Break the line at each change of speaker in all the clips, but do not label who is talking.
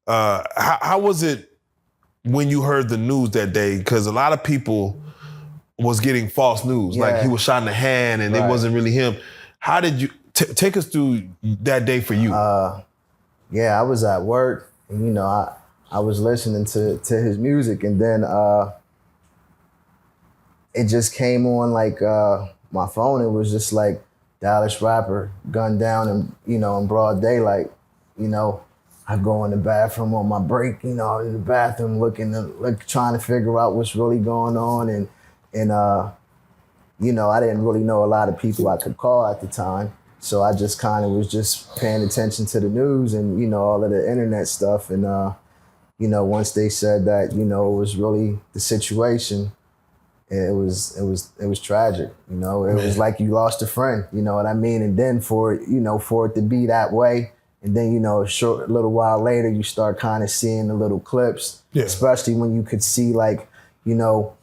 how was it when you heard the news that day? Because a lot of people was getting false news, like he was shot in the hand and it wasn't really him. How did you take us through that day for you?
Yeah, I was at work, and you know, I was listening to his music, and then it just came on like my phone. It was just like Dallas rapper gunned down, and you know, in broad daylight. You know, I go in the bathroom on my break. You know, in the bathroom trying to figure out what's really going on, and you know, I didn't really know a lot of people I could call at the time. So I just kind of was just paying attention to the news and, you know, all of the internet stuff. And, you know, once they said that, you know, it was really the situation, it was tragic. You know, it was like you lost a friend, you know what I mean? And then for it to be that way, and then, you know, a little while later, you start kind of seeing the little clips, especially when you could see like, you know,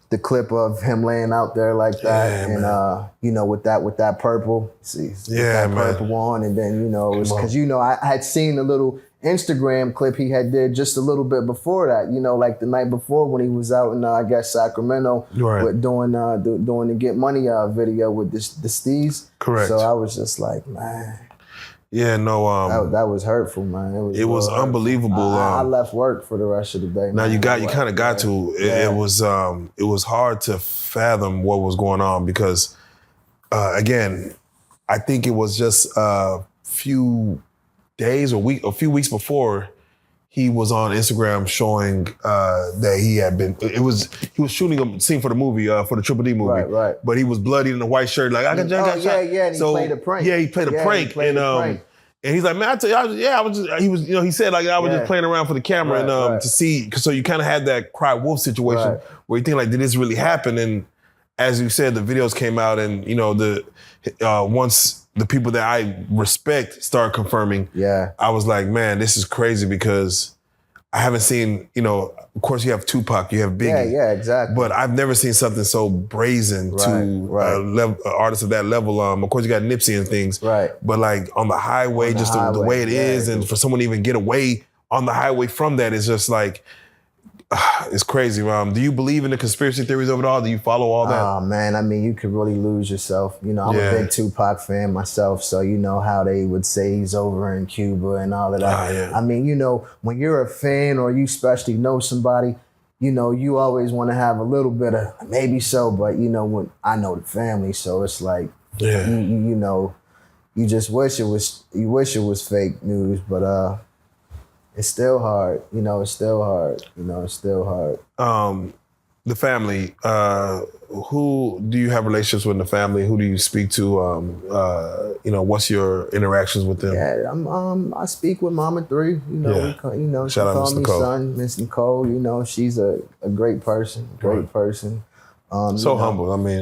the clip of him laying out there like that, and you know, with that purple, purple on, and then, you know, it was because, you know, I had seen a little Instagram clip he had did just a little bit before that, you know, like the night before when he was out in I guess Sacramento with doing the Get Money video with the Steez.
Correct.
So I was just like, man.
Yeah, no.
That was hurtful, man.
It was unbelievable.
I left work for the rest of the day.
Now you kind of got to. It was hard to fathom what was going on because, again, I think it was just a few days or a few weeks before he was on Instagram showing that he had been. He was shooting a scene for the movie, for the Triple D movie. Right. But he was bloody in a white shirt, like I got shot.
Yeah. And he played a prank.
Yeah, he played a prank, and he's like, man, I tell you, I was just. He was, you know, he said like I was just playing around for the camera and to see. So you kind of had that cry wolf situation where you think like, did this really happen? And as you said, the videos came out, and you know once the people that I respect start confirming, I was like, man, this is crazy because I haven't seen, you know, of course you have Tupac, you have Biggie. Yeah, exactly. But I've never seen something so brazen to artists of that level. Of course you got Nipsey and things. Right. But like on the highway, the way it is, and for someone to even get away on the highway from that is just like, it's crazy. Do you believe in the conspiracy theories of it all? Do you follow all that?
Oh, man, I mean, you could really lose yourself. You know, I'm a big Tupac fan myself, so you know how they would say he's over in Cuba and all of that. I mean, you know, when you're a fan or you especially know somebody, you know, you always want to have a little bit of, maybe so, but you know, when I know the family, so it's like, you know, you just wish it was fake news, but it's still hard, you know, it's still hard.
The family, who do you have relationships with in the family? Who do you speak to? You know, what's your interactions with them?
Yeah, I speak with MO3, you know, she called me son, Miss Nicole, you know, she's a great person, person.
So humble. I mean,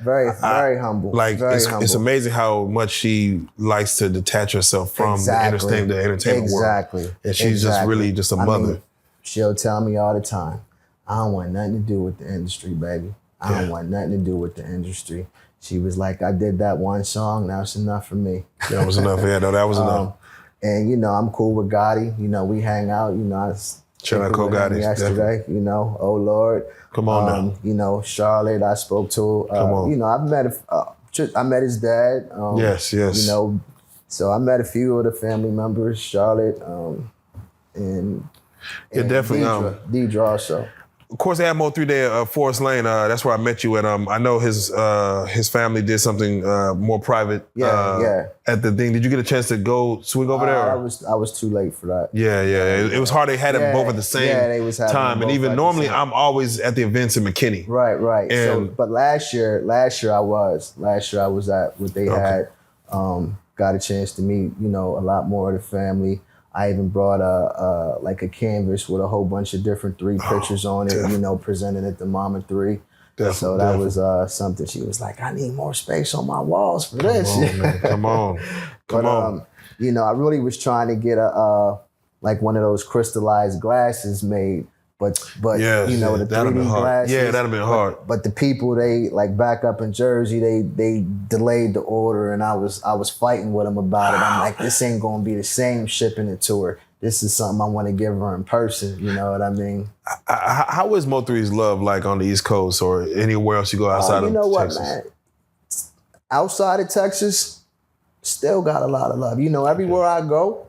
very humble.
Like it's amazing how much she likes to detach herself from the entertainment world. And she's just really just a mother. I mean,
she'll tell me all the time, I don't want nothing to do with the industry, baby. I don't want nothing to do with the industry. She was like, I did that one song, that's enough for me.
That was enough. Yeah, no, that was enough.
And you know, I'm cool with Gotti. You know, we hang out. You know, I
Shout out Gotti
yesterday.
Definitely.
You know, oh Lord.
Come on now.
You know, Charlotte, I spoke to.
Come on.
You know, I met his dad.
Yes.
You know, so I met a few of the family members, Charlotte, and
definitely
Deidre also.
Of course, they had MO3 there, Forest Lane. That's where I met you. And I know his family did something more private. At the thing. Did you get a chance to go swing over there?
I was too late for that.
Yeah. It was hard. They had them both at the same time. And even normally, I'm always at the events in McKinney.
Right.
And
but last year I was at what they had. Got a chance to meet, you know, a lot more of the family. I even brought a canvas with a whole bunch of different 3 pictures on it, you know, presented at the MO3. So that was something. She was like, I need more space on my walls for this.
Come on.
You know, I really was trying to get one of those crystallized glasses made, But
yeah,
you know, the
that'd
3D glasses.
Yeah, that'd have been hard.
But the people, they like back up in Jersey, they delayed the order, and I was fighting with them about it. I'm like, this ain't gonna be the same shipping it to her. This is something I want to give her in person. You know what I mean?
How is Mo3's love like on the East Coast or anywhere else you go outside of Texas?
You know what, man? Outside of Texas, still got a lot of love. You know, everywhere I go,